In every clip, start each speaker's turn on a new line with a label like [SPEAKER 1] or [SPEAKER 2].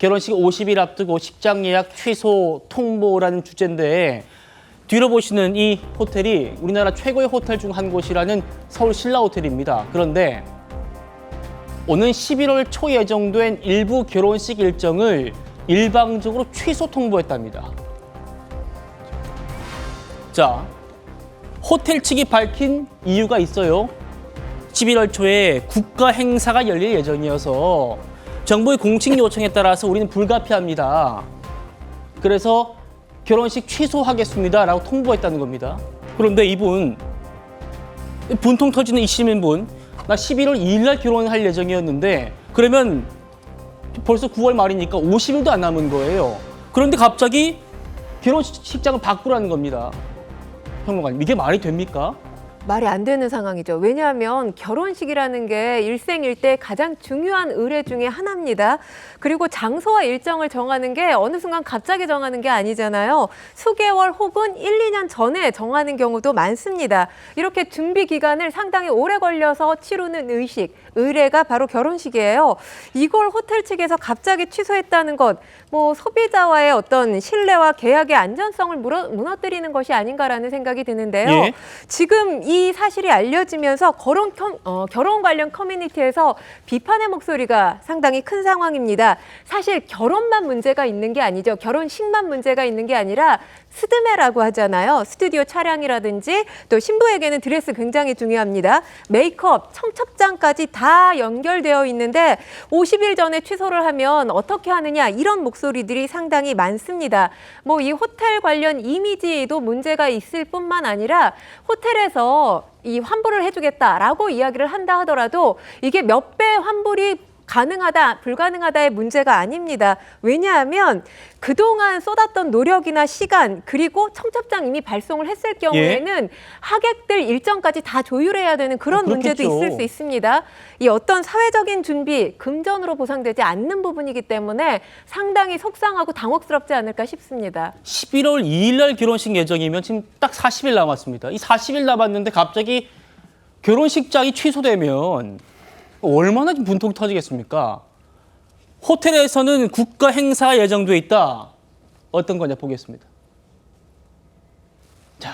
[SPEAKER 1] 결혼식 50일 앞두고 식장 예약 취소 통보라는 주제인데 뒤로 보시는 이 호텔이 우리나라 최고의 호텔 중 한 곳이라는 서울 신라 호텔입니다. 그런데 오는 11월 초 예정된 일부 결혼식 일정을 일방적으로 취소 통보했답니다. 자, 호텔 측이 밝힌 이유가 있어요. 11월 초에 국가 행사가 열릴 예정이어서 정부의 공식 요청에 따라서 우리는 불가피합니다. 그래서 결혼식 취소하겠습니다라고 통보했다는 겁니다. 그런데 이분, 분통 터지는 이 시민분, 나 11월 2일 날 결혼할 예정이었는데 그러면 벌써 9월 말이니까 50일도 안 남은 거예요. 그런데 갑자기 결혼식장을 바꾸라는 겁니다. 평론가님, 이게 말이 됩니까?
[SPEAKER 2] 말이 안 되는 상황이죠. 왜냐하면 결혼식이라는 게 일생일대 가장 중요한 의례 중에 하나입니다. 그리고 장소와 일정을 정하는 게 어느 순간 갑자기 정하는 게 아니잖아요. 수개월 혹은 1, 2년 전에 정하는 경우도 많습니다. 이렇게 준비 기간을 상당히 오래 걸려서 치르는 의례가 바로 결혼식이에요. 이걸 호텔 측에서 갑자기 취소했다는 것, 소비자와의 어떤 신뢰와 계약의 안전성을 무너뜨리는 것이 아닌가라는 생각이 드는데요.
[SPEAKER 1] 예?
[SPEAKER 2] 지금 이 사실이 알려지면서 결혼 관련 커뮤니티에서 비판의 목소리가 상당히 큰 상황입니다. 사실 결혼만 문제가 있는 게 아니죠. 결혼식만 문제가 있는 게 아니라 스드메라고 하잖아요. 스튜디오 촬영이라든지 또 신부에게는 드레스 굉장히 중요합니다. 메이크업, 청첩장까지 다 연결되어 있는데 50일 전에 취소를 하면 어떻게 하느냐 이런 목소리들이 상당히 많습니다. 이 호텔 관련 이미지에도 문제가 있을 뿐만 아니라 호텔에서 이 환불을 해주겠다라고 이야기를 한다 하더라도 이게 몇 배 환불이 가능하다, 불가능하다의 문제가 아닙니다. 왜냐하면 그동안 쏟았던 노력이나 시간 그리고 청첩장 이미 발송을 했을 경우에는 하객들 일정까지 다 조율해야 되는 그런 문제도 있을 수 있습니다. 이 어떤 사회적인 준비, 금전으로 보상되지 않는 부분이기 때문에 상당히 속상하고 당혹스럽지 않을까 싶습니다.
[SPEAKER 1] 11월 2일 날 결혼식 예정이면 지금 딱 40일 남았습니다. 이 40일 남았는데 갑자기 결혼식장이 취소되면 얼마나 분통이 터지겠습니까? 호텔에서는 국가 행사가 예정돼 있다. 어떤 거냐 보겠습니다. 자,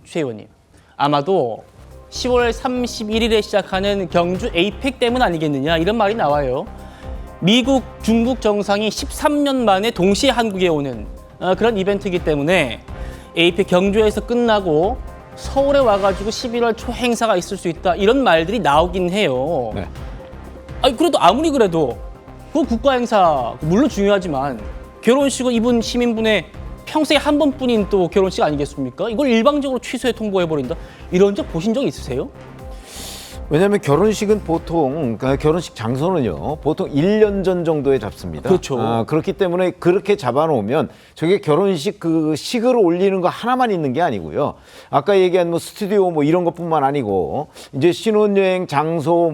[SPEAKER 1] 최 의원님. 아마도 10월 31일에 시작하는 경주 에이펙 때문 아니겠느냐 이런 말이 나와요. 미국, 중국 정상이 13년 만에 동시에 한국에 오는 그런 이벤트이기 때문에 에이펙 경주에서 끝나고 서울에 와가지고 11월 초 행사가 있을 수 있다 이런 말들이 나오긴 해요.
[SPEAKER 3] 네.
[SPEAKER 1] 아니 그래도 아무리 그래도 그 국가 행사 물론 중요하지만 결혼식은 이분 시민분의 평생에 한 번뿐인 또 결혼식 아니겠습니까? 이걸 일방적으로 취소해 통보해버린다? 이런 적 보신 적 있으세요?
[SPEAKER 3] 왜냐하면 결혼식은 보통 결혼식 장소는요 보통 1년 전 정도에 잡습니다.
[SPEAKER 1] 그렇죠.
[SPEAKER 3] 그렇기 때문에 그렇게 잡아놓으면 저게 결혼식 그 식을 올리는 거 하나만 있는 게 아니고요. 아까 얘기한 스튜디오 이런 것뿐만 아니고 이제 신혼여행 장소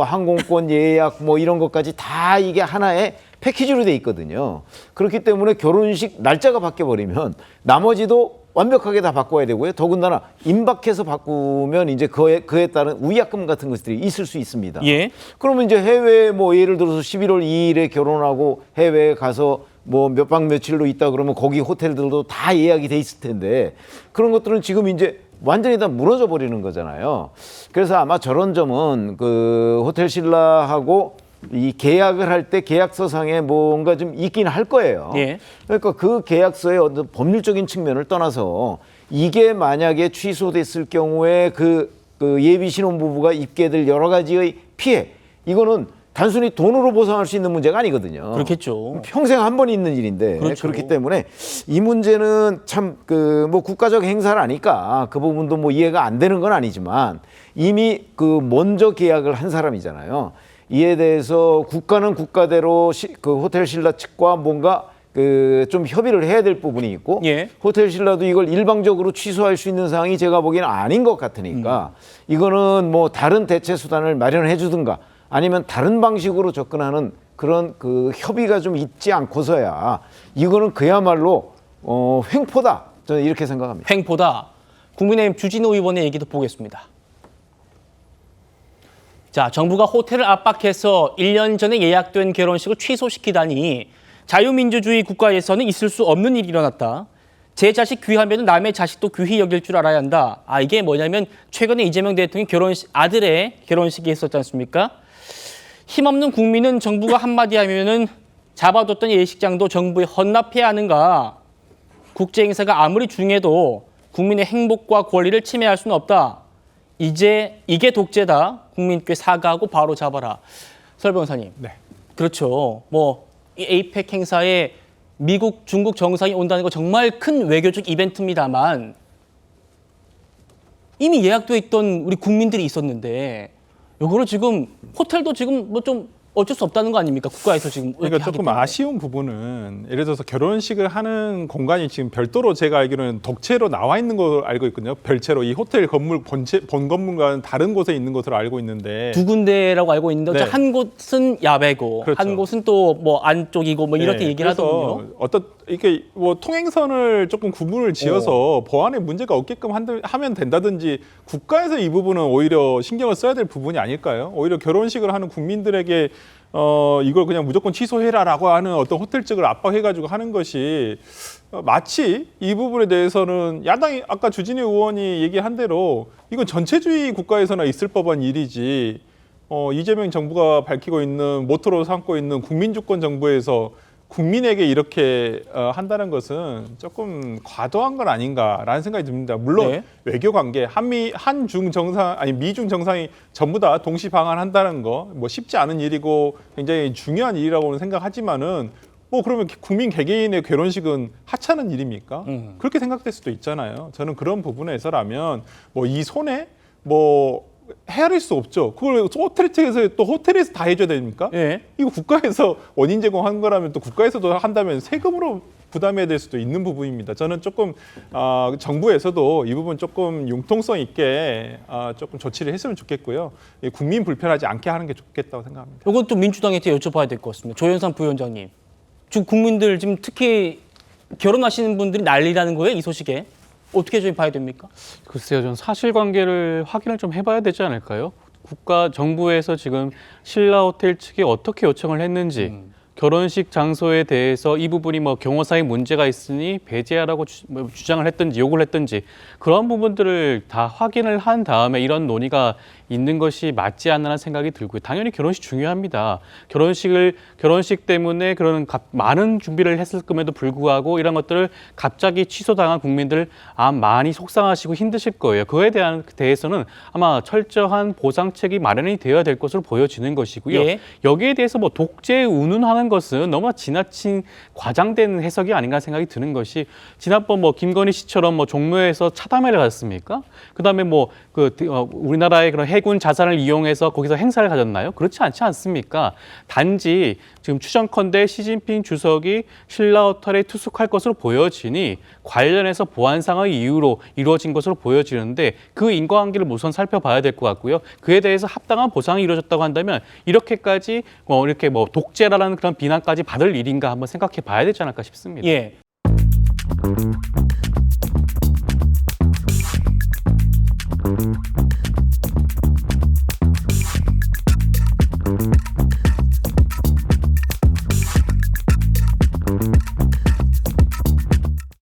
[SPEAKER 3] 항공권 예약 이런 것까지 다 이게 하나의 패키지로 돼 있거든요. 그렇기 때문에 결혼식 날짜가 바뀌어 버리면 나머지도 완벽하게 다 바꿔야 되고요. 더군다나 임박해서 바꾸면 이제 그에 따른 위약금 같은 것들이 있을 수 있습니다.
[SPEAKER 1] 예.
[SPEAKER 3] 그러면 이제 해외 예를 들어서 11월 2일에 결혼하고 해외에 가서 몇 박 며칠로 있다 그러면 거기 호텔들도 다 예약이 돼 있을 텐데 그런 것들은 지금 이제 완전히 다 무너져 버리는 거잖아요. 그래서 아마 저런 점은 그 호텔 신라하고 이 계약을 할 때 계약서상에 뭔가 좀 있긴 할 거예요.
[SPEAKER 1] 예.
[SPEAKER 3] 그러니까 그 계약서의 어떤 법률적인 측면을 떠나서 이게 만약에 취소됐을 경우에 그 예비 신혼부부가 입게 될 여러 가지의 피해, 이거는 단순히 돈으로 보상할 수 있는 문제가 아니거든요.
[SPEAKER 1] 그렇겠죠.
[SPEAKER 3] 평생 한 번 있는 일인데
[SPEAKER 1] 그렇죠.
[SPEAKER 3] 그렇기 때문에 이 문제는 참 국가적 행사를 하니까 그 부분도 이해가 안 되는 건 아니지만 이미 먼저 계약을 한 사람이잖아요. 이에 대해서 국가는 국가대로 그 호텔 신라 측과 뭔가 좀 협의를 해야 될 부분이 있고
[SPEAKER 1] 예.
[SPEAKER 3] 호텔 신라도 이걸 일방적으로 취소할 수 있는 상황이 제가 보기에는 아닌 것 같으니까 이거는 다른 대체 수단을 마련해 주든가 아니면 다른 방식으로 접근하는 그런 협의가 좀 있지 않고서야 이거는 그야말로 횡포다. 저는 이렇게 생각합니다.
[SPEAKER 1] 횡포다. 국민의힘 주진우 의원의 얘기도 보겠습니다. 자, 정부가 호텔을 압박해서 1년 전에 예약된 결혼식을 취소시키다니 자유민주주의 국가에서는 있을 수 없는 일이 일어났다. 제 자식 귀하면 남의 자식도 귀히 여길 줄 알아야 한다. 이게 뭐냐면 최근에 이재명 대통령이 아들의 결혼식이 있었지 않습니까? 힘없는 국민은 정부가 한마디 하면은 잡아뒀던 예식장도 정부에 헌납해야 하는가? 국제 행사가 아무리 중요해도 국민의 행복과 권리를 침해할 수는 없다. 이제 이게 독재다. 국민께 사과하고 바로 잡아라. 설 변호사님.
[SPEAKER 4] 네.
[SPEAKER 1] 그렇죠. 이 에이펙 행사에 미국, 중국 정상이 온다는 거 정말 큰 외교적 이벤트입니다만 이미 예약돼 있던 우리 국민들이 있었는데 요거를 지금 호텔도 지금 좀 어쩔 수 없다는 거 아닙니까? 국가에서 지금 이렇게
[SPEAKER 4] 그러니까
[SPEAKER 1] 하기
[SPEAKER 4] 조금
[SPEAKER 1] 때문에.
[SPEAKER 4] 아쉬운 부분은 예를 들어서 결혼식을 하는 공간이 지금 별도로 제가 알기로는 독채로 나와 있는 걸 알고 있거든요. 별채로 이 호텔 건물 본 건물과는 다른 곳에 있는 것으로 알고 있는데
[SPEAKER 1] 두 군데라고 알고 있는데
[SPEAKER 4] 네.
[SPEAKER 1] 한 곳은 야외고
[SPEAKER 4] 그렇죠.
[SPEAKER 1] 한 곳은 또 안쪽이고 이렇게
[SPEAKER 4] 네,
[SPEAKER 1] 얘기를
[SPEAKER 4] 그래서
[SPEAKER 1] 하더군요.
[SPEAKER 4] 어떤 이렇게 통행선을 조금 구분을 지어서 보안에 문제가 없게끔 하면 된다든지 국가에서 이 부분은 오히려 신경을 써야 될 부분이 아닐까요? 오히려 결혼식을 하는 국민들에게 이걸 그냥 무조건 취소해라라고 하는 어떤 호텔 측을 압박해가지고 하는 것이 마치 이 부분에 대해서는 야당이 아까 주진희 의원이 얘기한 대로 이건 전체주의 국가에서나 있을 법한 일이지 이재명 정부가 밝히고 있는 모토로 삼고 있는 국민주권 정부에서 국민에게 이렇게 한다는 것은 조금 과도한 건 아닌가라는 생각이 듭니다. 물론
[SPEAKER 1] 네.
[SPEAKER 4] 외교 관계, 한중 정상 아니 미중 정상이 전부 다 동시 방한한다는 거 쉽지 않은 일이고 굉장히 중요한 일이라고는 생각하지만은 그러면 국민 개개인의 결혼식은 하찮은 일입니까? 그렇게 생각될 수도 있잖아요. 저는 그런 부분에서라면 이 손해 헤아릴 수 없죠. 그걸 호텔 측에서 또 호텔에서 다 해줘야 됩니까?
[SPEAKER 1] 예.
[SPEAKER 4] 이거 국가에서 원인 제공한 거라면 또 국가에서도 한다면 세금으로 부담해야 될 수도 있는 부분입니다. 저는 조금 정부에서도 이 부분 조금 융통성 있게 조금 조치를 했으면 좋겠고요. 국민 불편하지 않게 하는 게 좋겠다고 생각합니다.
[SPEAKER 1] 이건 또 민주당한테 여쭤봐야 될 것 같습니다. 조현상 부위원장님. 지금 국민들 지금 특히 결혼하시는 분들이 난리라는 거예요, 이 소식에. 어떻게 좀 봐야 됩니까?
[SPEAKER 5] 글쎄요, 전 사실관계를 확인을 좀 해봐야 되지 않을까요? 국가 정부에서 지금 신라 호텔 측이 어떻게 요청을 했는지 결혼식 장소에 대해서 이 부분이 경호상의 문제가 있으니 배제하라고 주장을 했든지 요구를 했든지 그런 부분들을 다 확인을 한 다음에 이런 논의가 있는 것이 맞지 않나라는 생각이 들고요. 당연히 결혼식 중요합니다. 결혼식 때문에 그런 많은 준비를 했을 금에도 불구하고 이런 것들을 갑자기 취소당한 국민들 많이 속상하시고 힘드실 거예요. 그거에 대해서는 아마 철저한 보상책이 마련이 되어야 될 것으로 보여지는 것이고요.
[SPEAKER 1] 예.
[SPEAKER 5] 여기에 대해서 독재 운운하는 것은 너무나 지나친 과장된 해석이 아닌가 생각이 드는 것이 지난번 김건희 씨처럼 종묘에서 차담회를 갔습니까? 그다음에 우리나라의 그런 해군 자산을 이용해서 거기서 행사를 가졌나요? 그렇지 않지 않습니까? 단지 지금 추정컨대 시진핑 주석이 신라 호텔에 투숙할 것으로 보여지니 관련해서 보안상의 이유로 이루어진 것으로 보여지는데 그 인과관계를 우선 살펴봐야 될 것 같고요. 그에 대해서 합당한 보상이 이루어졌다고 한다면 이렇게까지 이렇게 독재라는 그런 비난까지 받을 일인가 한번 생각해 봐야 되지 않을까 싶습니다.
[SPEAKER 1] 예.